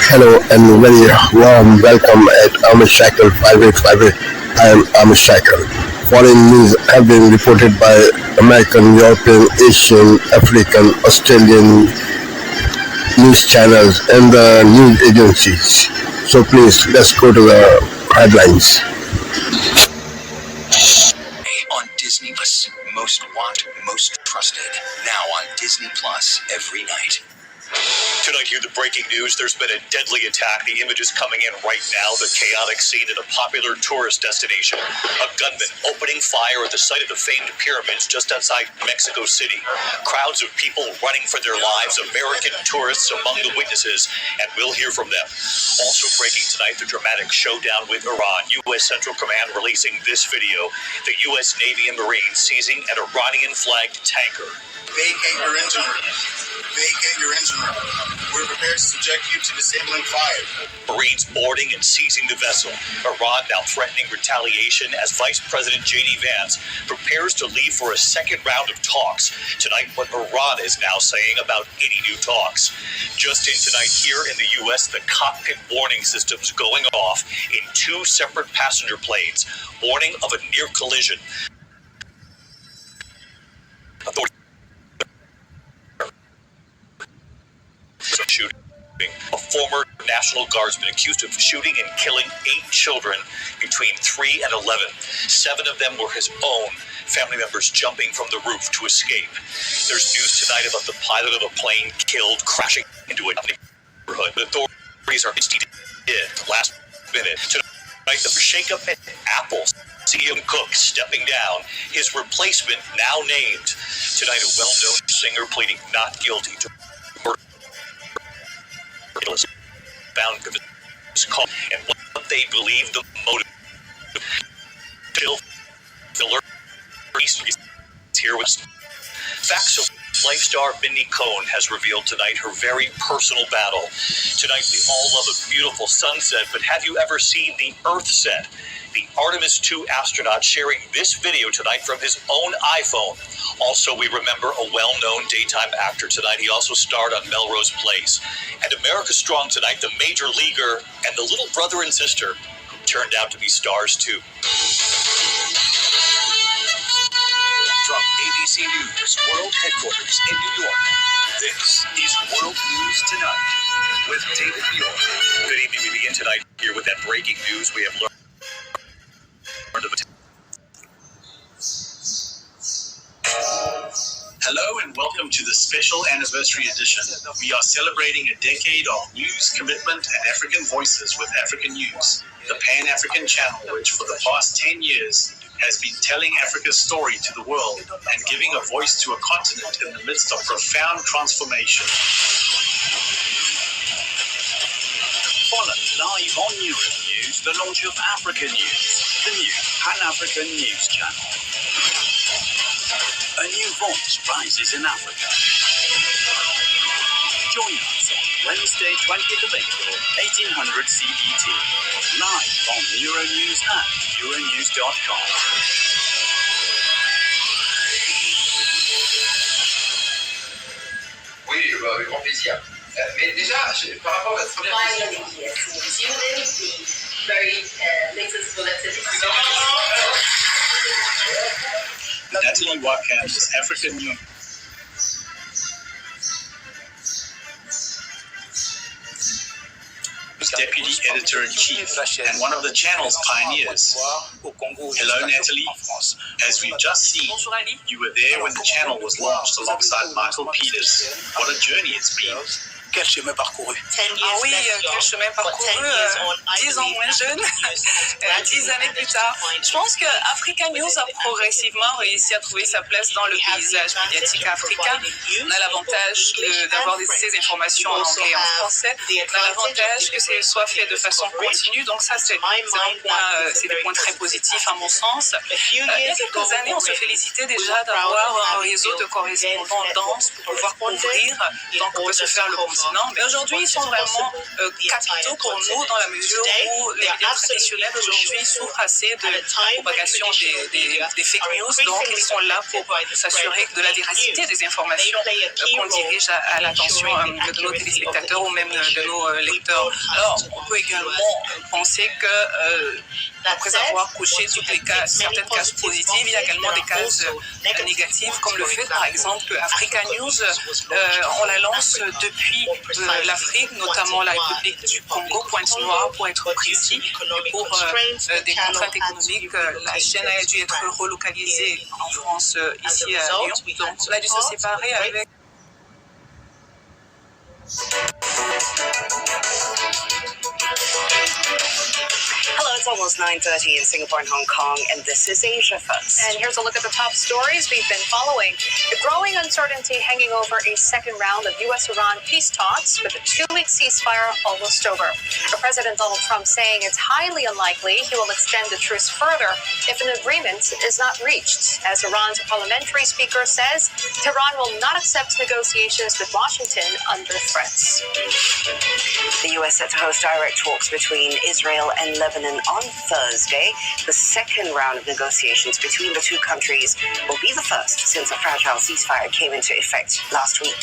Hello and very warm welcome at Amish Shackle 585. I am Amish Shackle. Foreign news have been reported by American, European, Asian, African, Australian news channels and the news agencies. So please, let's go to the headlines. On Disney Plus, most watched, most trusted. Now on Disney Plus every night. Tonight, here the breaking news. There's been a deadly attack. The images coming in right now. The chaotic scene at a popular tourist destination. A gunman opening fire at the site of the famed pyramids just outside Mexico City. Crowds of people running for their lives. American tourists among the witnesses. And we'll hear from them. Also breaking tonight, the dramatic showdown with Iran. U.S. Central Command releasing this video. The U.S. Navy and Marines seizing an Iranian-flagged tanker. Vacate your engine room. Vacate your engine room. We're prepared to subject you to disabling fire. Marines boarding and seizing the vessel. Iran now threatening retaliation as Vice President J.D. Vance prepares to leave for a second round of talks. Tonight, what Iran is now saying about any new talks. Just in tonight here in the U.S., the cockpit warning systems going off in two separate passenger planes. Warning of a near collision. Authorities shooting. A former National Guardsman accused of shooting and killing 8 children between 3 and 11. 7 of them were his own. Family members jumping from the roof to escape. There's news tonight about the pilot of a plane killed crashing into a neighborhood. The authorities are dead last minute. Tonight, the shakeup at Apple. CEO Cook stepping down. His replacement now named. Tonight, a well-known singer pleading not guilty to murder. Found this call and what they believe the motive. Still, here with facts of life star Mindy Cohn has revealed tonight her very personal battle. Tonight we all love a beautiful sunset, but have you ever seen the Earth set? The Artemis 2 astronaut sharing this video tonight from his own iPhone. Also, we remember a well-known daytime actor tonight. He also starred on Melrose Place. And America Strong tonight, the major leaguer and the little brother and sister who turned out to be stars too. From ABC News World Headquarters in New York, this is World News Tonight with David Muir. Good evening. We begin tonight here with that breaking news we have learned of a Hello and welcome to the special anniversary edition. We are celebrating a decade of news, commitment, and African voices with African News, the Pan-African channel which for the past 10 years has been telling Africa's story to the world and giving a voice to a continent in the midst of profound transformation. Follow live on Euronews the launch of Africa News, the new Pan-African news channel. A new voice rises in Africa. Join us on Wednesday, 20th of April, 1800 CET, live on Euronews and Euronews.com. Oui, avec grand plaisir. Mais déjà, par rapport à votre première question... Yes, using the very latest bulletin. Natalie Wakam's African News. Deputy Editor-in-Chief and one of the channel's pioneers. Hello, Natalie. As we've just seen, you were there when the channel was launched alongside Michael Peters. What a journey it's been. Quel chemin parcouru? Ah oui, quel chemin parcouru, 10 ans moins jeune, 10 années plus tard. Je pense que Africa News a progressivement réussi à trouver sa place dans le paysage médiatique africain. On a l'avantage d'avoir ces informations en anglais et en français. On a l'avantage que ce soit fait de façon continue, donc ça c'est des points très positifs à mon sens. Il y a quelques années, on se félicitait déjà d'avoir un réseau de correspondants dense pour pouvoir couvrir tant qu'on peut se faire le continent pertinents, mais aujourd'hui, ils sont vraiment capitaux pour nous dans la mesure où les médias traditionnels aujourd'hui souffrent assez de la propagation des fake news, donc ils sont là pour s'assurer de la véracité des informations qu'on dirige à l'attention de nos téléspectateurs ou même de nos lecteurs. Alors, on peut également penser que après avoir coché certaines cases positives, il y a également des cases négatives, comme le fait par exemple que Africa News, on la lance depuis l'Afrique, notamment la République du Congo, Pointe-Noire pour être précis, et pour des contraintes économiques, la chaîne a dû être relocalisée en France, ici à Lyon, donc on a dû se séparer avec... Hello, it's almost 9:30 in Singapore and Hong Kong, and this is Asia First. And here's a look at the top stories we've been following. The growing uncertainty hanging over a second round of U.S.-Iran peace talks, with a 2-week ceasefire almost over. President Donald Trump saying it's highly unlikely he will extend the truce further if an agreement is not reached. As Iran's parliamentary speaker says, Tehran will not accept negotiations with Washington under threats. The U.S. set to host direct talks between Israel and Lebanon on Thursday. The second round of negotiations between the two countries will be the first since a fragile ceasefire came into effect last week.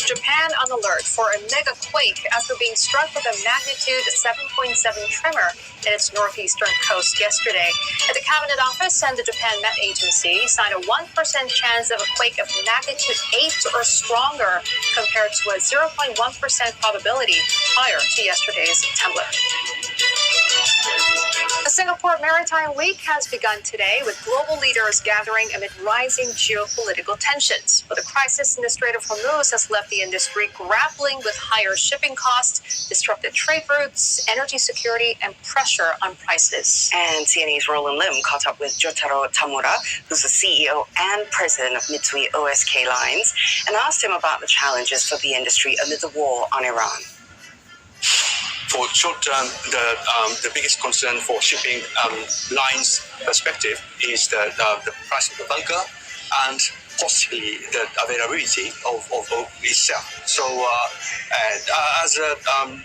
Japan on alert for a mega quake after being struck with a magnitude 7.7 tremor in its northeastern coast yesterday. The Cabinet Office and the Japan Met Agency signed a 1% chance of a quake of magnitude 8 or stronger compared to a 0.1% probability prior to yesterday's tremor. The Singapore Maritime Week has begun today with global leaders gathering amid rising geopolitical tensions. But the crisis in the Strait of Hormuz has left the industry grappling with higher shipping costs, disrupted trade routes, energy security, and pressure on prices. And CNE's Roland Lim caught up with Jotaro Tamura, who's the CEO and president of Mitsui OSK Lines, and asked him about the challenges for the industry amid the war on Iran. For short term, the biggest concern for shipping lines perspective is the price of the bunker and possibly the availability of itself. So as a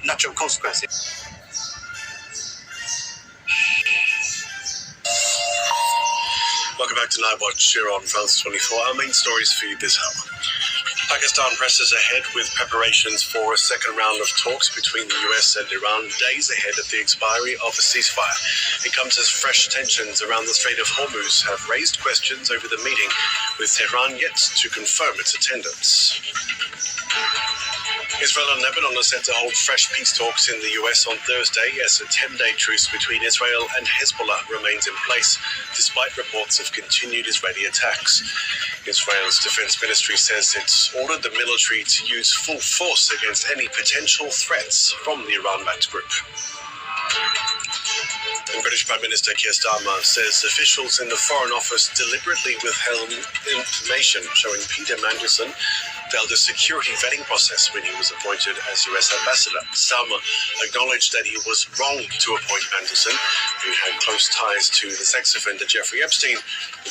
natural consequence. Welcome back to Night Watch here on France 24. Our main stories for you this hour. Pakistan presses ahead with preparations for a second round of talks between the US and Iran days ahead of the expiry of a ceasefire. It comes as fresh tensions around the Strait of Hormuz have raised questions over the meeting, with Tehran yet to confirm its attendance. Israel and Lebanon are set to hold fresh peace talks in the US on Thursday as a 10-day truce between Israel and Hezbollah remains in place, despite reports of continued Israeli attacks. Israel's defense ministry says it's ordered the military to use full force against any potential threats from the Iran-backed group. And British Prime Minister Keir Starmer says officials in the Foreign Office deliberately withheld information showing Peter Mandelson failed a security vetting process when he was appointed as US ambassador. Starmer acknowledged that he was wrong to appoint Mandelson, who had close ties to the sex offender Jeffrey Epstein.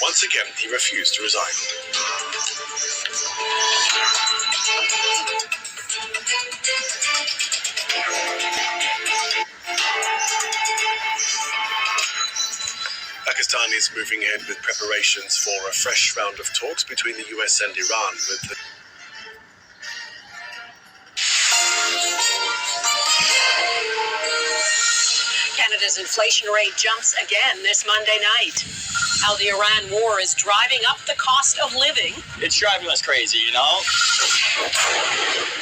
Once again, he refused to resign. Pakistan is moving ahead with preparations for a fresh round of talks between the US and Iran, with the Canada's inflation rate jumps again this Monday night. How the Iran war is driving up the cost of living. It's driving us crazy, you know?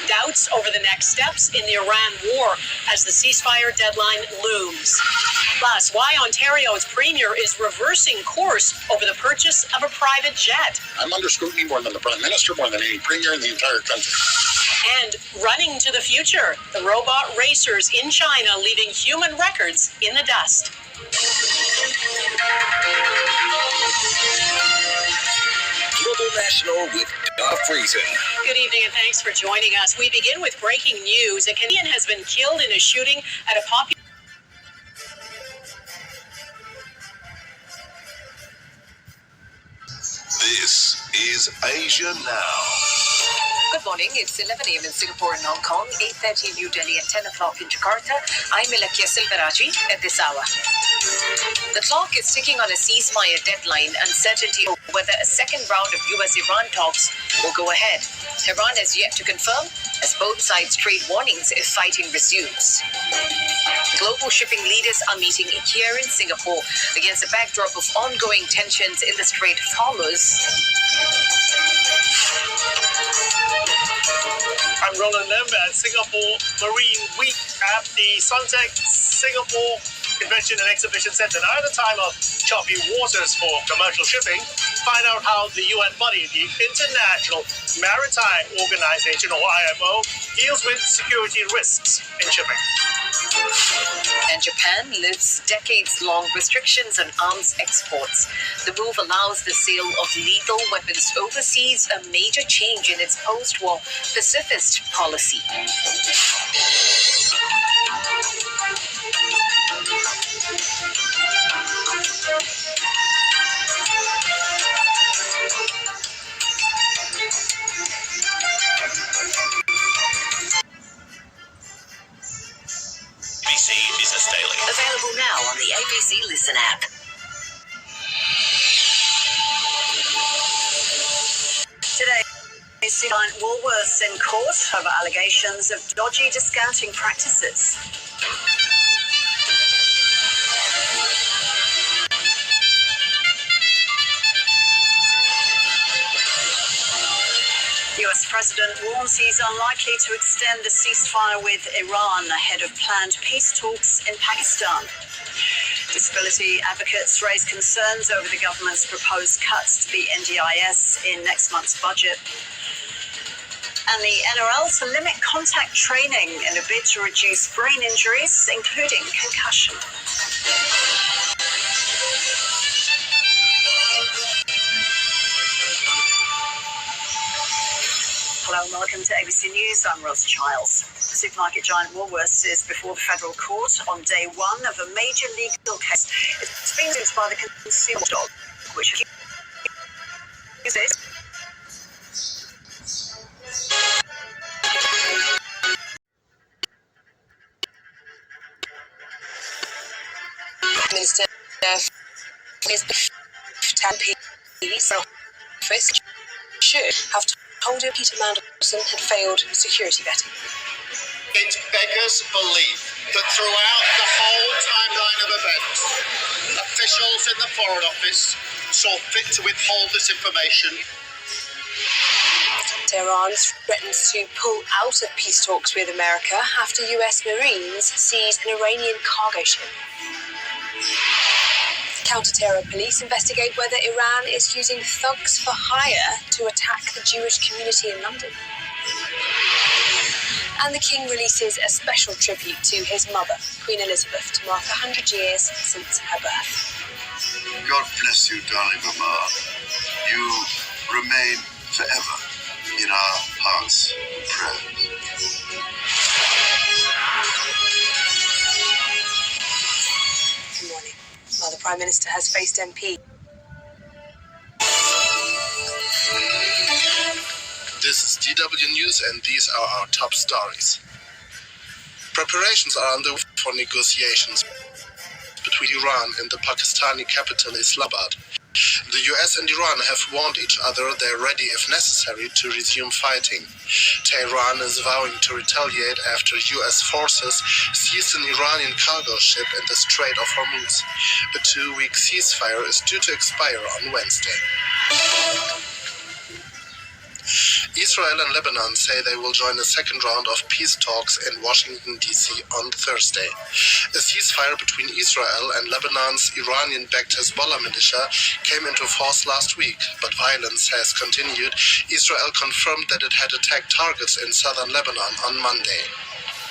Doubts over the next steps in the Iran war as the ceasefire deadline looms. Plus, why Ontario's premier is reversing course over the purchase of a private jet. I'm under scrutiny more than the Prime Minister, more than any premier in the entire country. And running to the future, the robot racers in China leaving human records in the dust. Global National with Friesen. Good evening and thanks for joining us. We begin with breaking news. A Canadian has been killed in a shooting at a popular is Asia Now. Good morning. It's 11 a.m. in Singapore and Hong Kong, 8:30 in New Delhi and 10 o'clock in Jakarta. I'm Ilakia Silveraji at this hour. The clock is ticking on a ceasefire deadline. Uncertainty over whether a second round of US-Iran talks will go ahead. Iran has yet to confirm, as both sides trade warnings if fighting resumes. Global shipping leaders are meeting here in Singapore against a backdrop of ongoing tensions in the Strait of Hormuz. I'm Roland Lim at Singapore Marine Week at the Suntec Singapore Convention and Exhibition Center. Now, at a time of choppy waters for commercial shipping, find out how the UN body, the International Maritime Organization, or IMO, deals with security risks in shipping. And Japan lifts decades-long restrictions on arms exports. The move allows the sale of lethal weapons overseas, a major change in its post-war pacifist policy. ABC Business Daily. Available now on the ABC Listen app. Today, giant Woolworths in court over allegations of dodgy discounting practices. US President warns he's unlikely to extend the ceasefire with Iran ahead of planned peace talks in Pakistan. Disability advocates raise concerns over the government's proposed cuts to the NDIS in next month's budget. And the NRL to limit contact training in a bid to reduce brain injuries, including concussion. Hello and welcome to ABC News. I'm Rose Childs. Supermarket giant Woolworths is before the federal court on day one of a major legal case. It's being used by the consumer dog, which accuses Minister office should have told him Peter Mandelson had failed security vetting. It beggars belief that throughout the whole timeline of events, officials in the Foreign Office saw fit to withhold this information. Tehran threatens to pull out of peace talks with America after US Marines seize an Iranian cargo ship. Counter-terror police investigate whether Iran is using thugs for hire to attack the Jewish community in London. And the King releases a special tribute to his mother, Queen Elizabeth, to mark 100 years since her birth. God bless you, darling Mama. You remain forever in our hearts and prayers. Good morning. Well, the Prime Minister has faced MP. This is DW News and these are our top stories. Preparations are underway for negotiations between Iran and the Pakistani capital Islamabad. The US and Iran have warned each other they're ready if necessary to resume fighting. Tehran is vowing to retaliate after US forces seized an Iranian cargo ship in the Strait of Hormuz. The 2-week ceasefire is due to expire on Wednesday. Israel and Lebanon say they will join a second round of peace talks in Washington, D.C. on Thursday. A ceasefire between Israel and Lebanon's Iranian-backed Hezbollah militia came into force last week, but violence has continued. Israel confirmed that it had attacked targets in southern Lebanon on Monday.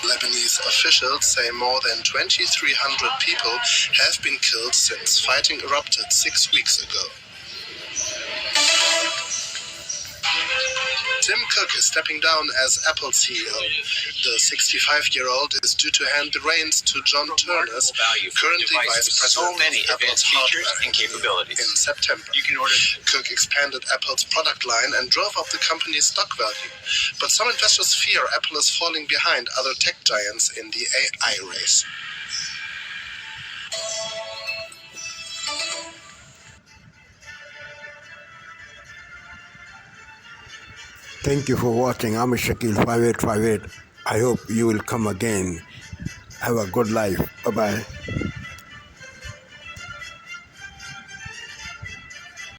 Lebanese officials say more than 2,300 people have been killed since fighting erupted 6 weeks ago. Tim Cook is stepping down as Apple CEO. The 65-year-old is due to hand the reins to John Turners, currently vice president of Apple's hardware and capabilities, in September. Cook expanded Apple's product line and drove up the company's stock value. But some investors fear Apple is falling behind other tech giants in the AI race. Thank you for watching. I'm Shakil 5858. I hope you will come again. Have a good life. Bye-bye.